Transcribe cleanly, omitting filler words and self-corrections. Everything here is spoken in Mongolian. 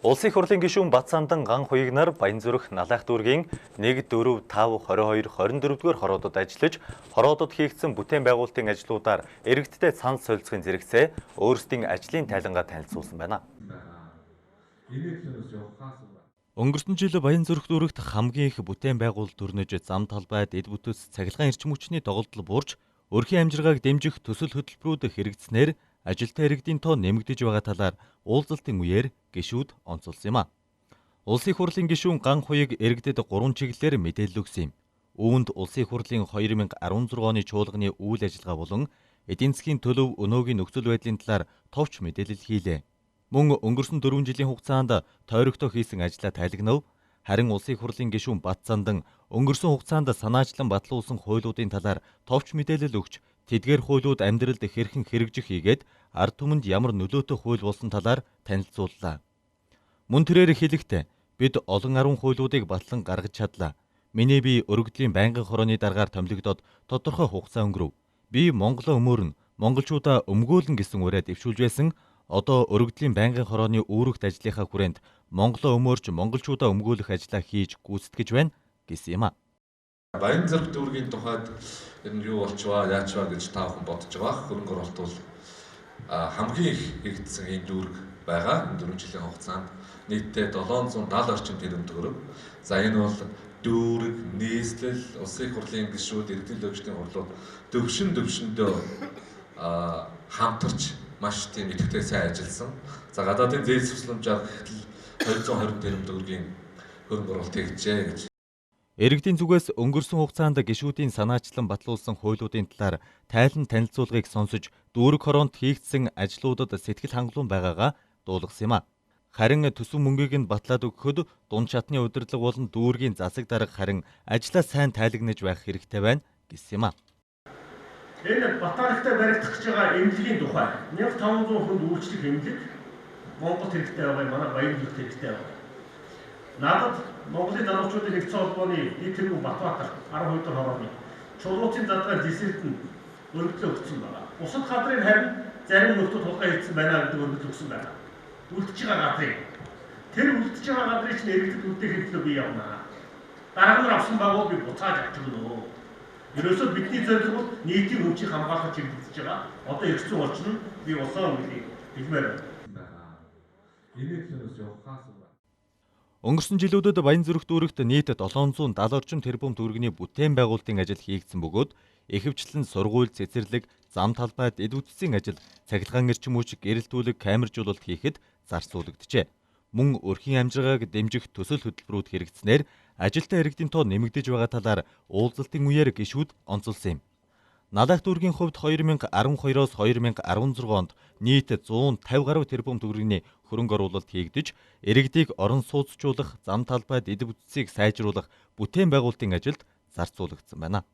Улсын их хурлын гишүүн Батсандан Ган Хуягнаар Баянзүрх Налайх дүүргийн 1-4-5-22-24-р хороодод ажиллаж, хороодод хийгдсэн бүтээн байгуулалтын ажлуудаар иргэдтэй цанс солилцохын зэрэгцээ өөрсдийн ажлын тайлангаа танилцуулсан байна. Өнгөрсөн жил Баянзүрх дүүрэгт хамгийн их бүтээн байгуулалт төрнөж зам талбайд эд бүтэц цахилгаан эрчим хүчний тоглолтол буурч, өрхийн амжиргааг дэмжих төсөл хөтөлбөрүүд хэрэгжснээр ажилтны иргэдийн тоо нэмэгдэж байгаа талаар уулзалтын үеэр гишүүд онцолсон юм а. Улсын их хурлын гишүүн Ган Хуяг иргэдэд 3 чиглэлээр мэдээлэл өгсөн юм. Үүнд Улсын их хурлын 2016 оны чуулганы үйл ажиллагаа болон эдийн засгийн төлөв өнөөгийн нөхцөл байдлын талаар товч мэдээлэл хийлээ. Мөн өнгөрсөн 4 жилийн хугацаанд тойрогтой хийсэн ажлаа тайлагнав. Харин Улсын их хурлын гишүүн Батсандан өнгөрсөн хугацаанд санаачлан батлуулсан хуулиудын талаар товч мэдээлэл өгч, тэдгээр хуулиуд амьдралд хэрхэн хэрэгжих хийгээд ард түмэнд ямар нөлөөтэй хууль болсон талаар танилцууллаа. Мөн тэрээр хэлэхдээ бид олон 10 хуулиудыг батлан гаргаж чадлаа. Миний бие өргөдлийн байнгын хорооны даргаар томилогдоод тодорхой хугацаа өнгөрөв. Би Монголоо өмөөрнө, монголчуудаа өмгөөлнө гэсэн ураа дэвшүүлж байсан. Одоо өргөдлийн байнгын хорооны үүрэгт ажлынхаа хүрээнд Монголоо өмөөрч монголчуудаа өмгөөлөх ажлаа хийж гүйцэтгэж байна гэсэн юм а. Баянзүрх дүүргийн тухайд ер нь юу болчихваа, яачваа гэж та бүхэн бодож байгаа. Хөрөнгө оруулалт бол хамгийн их хийгдсэн энэ дүүрэг байгаа. Энэ 4 жилийн хугацаанд нийтдээ 770 орчим тэрбум төгрөг. За энэ бол дүүрэг, нийслэл, улсын их хурлын гишүүд, иргэдийн лоббистийн хурлууд төвшөндөө хамтарч маш тийм идэвхтэй сайн ажилласан. За гадаадын зээл сурталчилгааг гэтэл 220 тэрбум төгрөгийн хөрөнгө оруулалт хийгджээ гэж. Иргэдийн зүгээс өнгөрсөн хугацаанд гишүүдийн санаачлан батлуулсан хуулиудын талаар тайлан танилцуулгыг сонсож, дүүрэг хороонд хийгдсэн ажлуудад сэтгэл хангалуун байгаагаа дуулгасан юм а. Харин төсөв мөнгийг нь батлаад өгөхөд дунд шатны удирдлага болон дүүргийн засаг дарга харин ажлаа сайн тайлагнаж байх хэрэгтэй байна гэсэн юм а. Энэ Батархтай баригдах гэж байгаа эмнэлгийн тухай 1500 хүнд үйлчлэх эмнэлэг Монголд хэрэгтэй байгаа юм, манай Баянзүрхт хэрэгтэй байгаа. Надад Монголын залуучуудын нэгдсэн холбооны дэд тэргүүн Батбаатар 12 дахь хорооны чулуучийн задгаа дисэрт нь өргөдлөө өгсөн байна. Бусад газрын харин зарим нөхдүүд хулгай хийсэн байна гэдэг өргөдөл өгсөн байна. Үлдчихэж байгаа газрын. Тэр үлдчихэж байгаа газрыг чинь иргэдэд үлдээхэд төлөө би явна. Дарга нар авсан байгуул би буцааж авч өгнө. Ерөөсөө бидний зорилго бол нийтийн өмчийг хамгаалах чиглэлдэж байгаа. Одоо ирсэн орчин нь би улаан өмнөийг хэлмээр байна. Энэ төлөөс явахаас Өнгөрсөн жилүүдэд Баянзүрх дүүрэгт нийт 770 орчим тэрбум төгрөгийн бүтээн байгуулалтын ажил хийгдсэн бөгөөд ихэвчлэн сургууль, цэцэрлэг, зам талбайд эд бүтцийн ажил, цахилгаан эрчим хүч, гэрэлтүүлэг, камержуулалт хийхэд зарцуулагджээ. Мөн өрхийн амжиргааг дэмжих төсөл хөтөлбөрүүд хэрэгжснээр ажилтаа иргэдийн тоо нэмэгдэж байгаа талаар уулзалтын үеэр гишүүд онцолсон юм. Налайх дүүргийн хувьд 2012-оос 2016 онд нийт 150 гаруй тэрбум төгрөгийн хөрөнгө оруулалт хийгдэж, иргэдийг орон сууцжуулах, зам талбайд эд бүтцийг сайжруулах бүтээн байгуулалтын ажилд зарцуулагдсан байна.